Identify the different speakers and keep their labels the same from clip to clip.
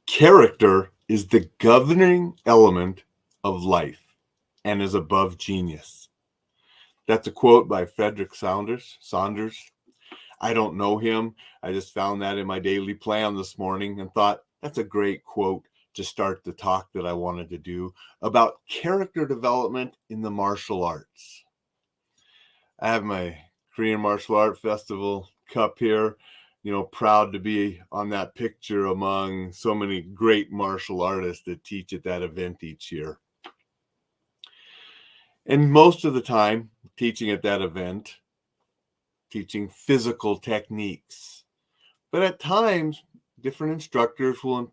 Speaker 1: Character is the governing element of life and is above genius. That's a quote by Frederick Saunders. I don't know him. I just found that in my daily plan this morning and thought that's a great quote to start the talk that I wanted to do about character development in the martial arts. I have my Korean Martial Art Festival cup here, proud to be on that picture among so many great martial artists that teach at that event each year. And most of the time, teaching at that event, teaching physical techniques. But at times, different instructors will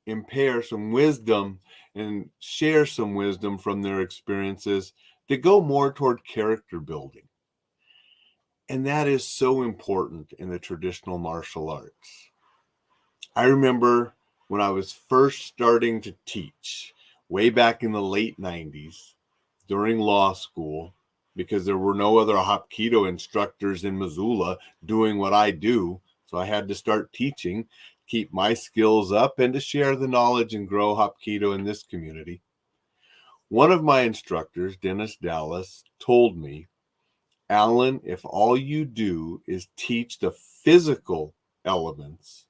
Speaker 1: impair some wisdom and share some wisdom from their experiences that go more toward character building. And that is so important in the traditional martial arts. I remember when I was first starting to teach, way back in the late 90s, during law school, because there were no other Hapkido instructors in Missoula doing what I do. So I had to start teaching, keep my skills up, and to share the knowledge and grow Hapkido in this community. One of my instructors, Dennis Dallas, told me, Alain, if all you do is teach the physical elements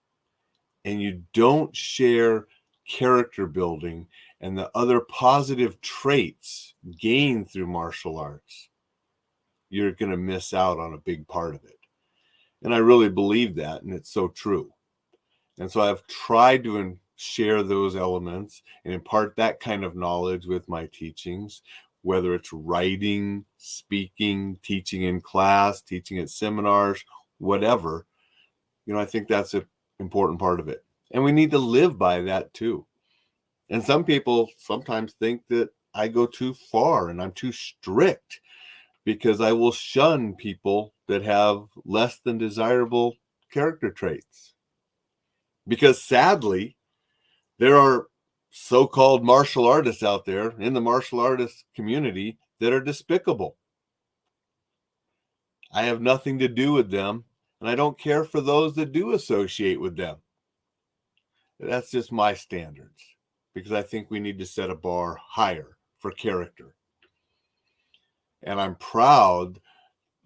Speaker 1: and you don't share character building and the other positive traits gained through martial arts, you're going to miss out on a big part of it. And I really believe that, and it's so true. And so I've tried to share those elements and impart that kind of knowledge with my teachings, whether it's writing, speaking, teaching in class, teaching at seminars, whatever. I think that's an important part of it. And we need to live by that too. And some people sometimes think that I go too far and I'm too strict because I will shun people that have less than desirable character traits. Because sadly, there are so-called martial artists out there in the martial artist community that are despicable. I have nothing to do with them, and I don't care for those that do associate with them. That's just my standards, because I think we need to set a bar higher for character. And I'm proud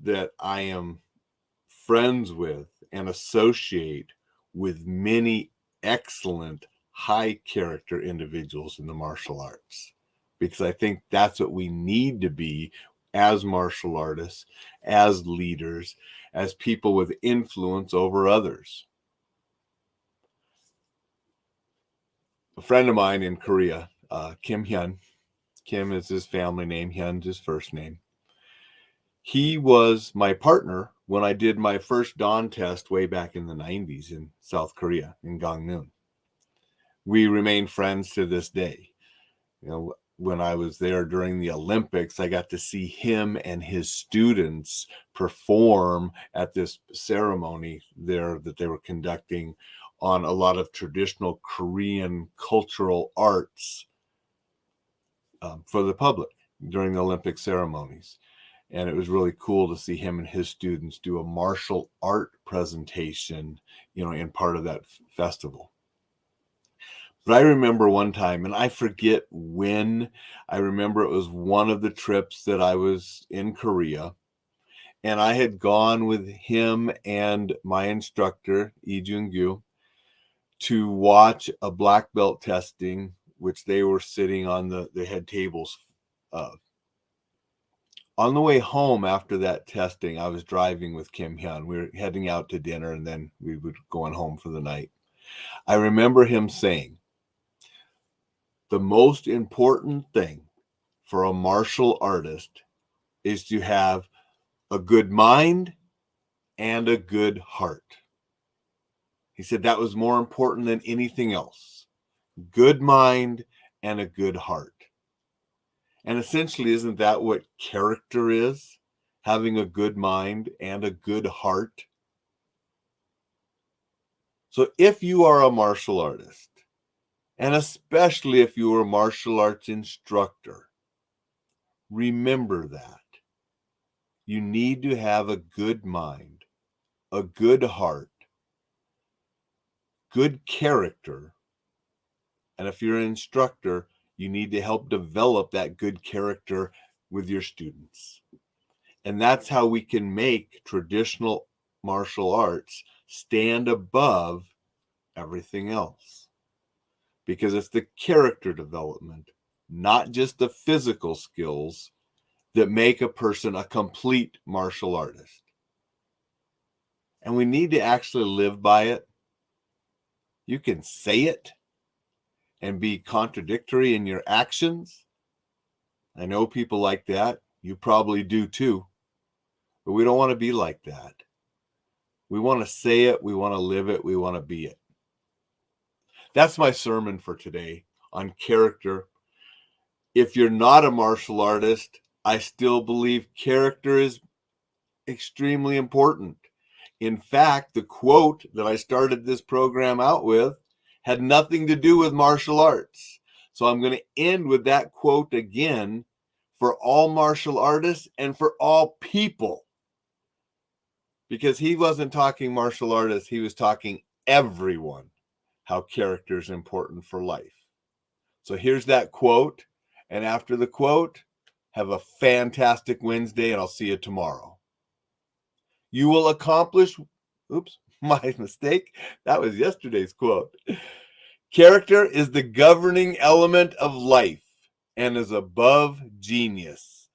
Speaker 1: that I am friends with and associate with many excellent high character individuals in the martial arts, because I think that's what we need to be as martial artists, as leaders, as people with influence over others. A friend of mine in Korea, Kim Hyun, Kim is his family name, Hyun's his first name. He was my partner when I did my first dawn test way back in the 90s in South Korea, in Gangneung. We remain friends to this day. When I was there during the Olympics, I got to see him and his students perform at this ceremony there that they were conducting on a lot of traditional Korean cultural arts for the public during the Olympic ceremonies. And it was really cool to see him and his students do a martial art presentation, in part of that festival. But I remember one time, and I forget when, I remember it was one of the trips that I was in Korea, and I had gone with him and my instructor, Lee Jung-gyu, to watch a black belt testing, which they were sitting on the head tables of. On the way home after that testing, I was driving with Kim Hyun. We were heading out to dinner, and then we were going home for the night. I remember him saying, the most important thing for a martial artist is to have a good mind and a good heart. He said that was more important than anything else. Good mind and a good heart. And essentially, isn't that what character is? Having a good mind and a good heart. So if you are a martial artist, and especially if you are a martial arts instructor, remember that. You need to have a good mind, a good heart, good character, And if you're an instructor, you need to help develop that good character with your students. And that's how we can make traditional martial arts stand above everything else. Because it's the character development, not just the physical skills, that make a person a complete martial artist. And we need to actually live by it. You can say it and be contradictory in your actions. I know people like that. You probably do too. But we don't want to be like that. We want to say it. We want to live it. We want to be it. That's my sermon for today on character. If you're not a martial artist, I still believe character is extremely important. In fact, the quote that I started this program out with had nothing to do with martial arts. So I'm going to end with that quote again for all martial artists and for all people. Because he wasn't talking martial artists, he was talking everyone, how character is important for life. So here's that quote. And after the quote, have a fantastic Wednesday, and I'll see you tomorrow. You will accomplish, oops, my mistake. That was yesterday's quote. Character is the governing element of life and is above genius.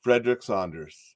Speaker 1: Frederick Saunders.